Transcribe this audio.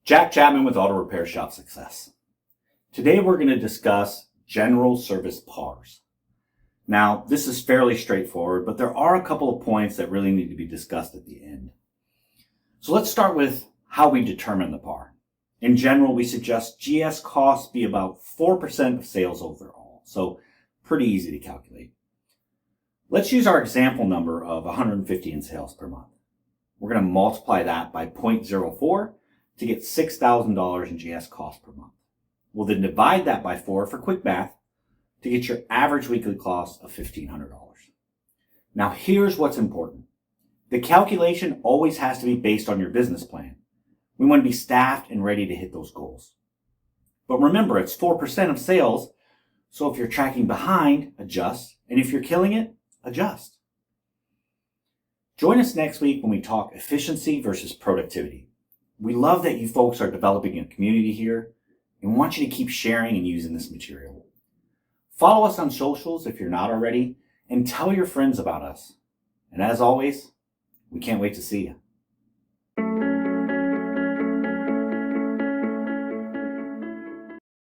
Jack Chapman with Auto Repair Shop Success. Today we're going to discuss general service pars. Now, this is fairly straightforward, but there are a couple of points that really need to be discussed at the end. So let's start with how we determine the par. In general, we suggest GS costs be about 4% of sales overall, so pretty easy to calculate. Let's use our example number of 150 in sales per month. We're going to multiply that by 0.04 to get $6,000 in GS cost per month. We'll then divide that by 4 for quick math to get your average weekly cost of $1,500. Now here's what's important. The calculation always has to be based on your business plan. We want to be staffed and ready to hit those goals. But remember, it's 4% of sales, so if you're tracking behind, adjust, and if you're killing it, adjust. Join us next week when we talk efficiency versus productivity. We love that you folks are developing a community here and want you to keep sharing and using this material. Follow us on socials if you're not already, and tell your friends about us. And as always, we can't wait to see you.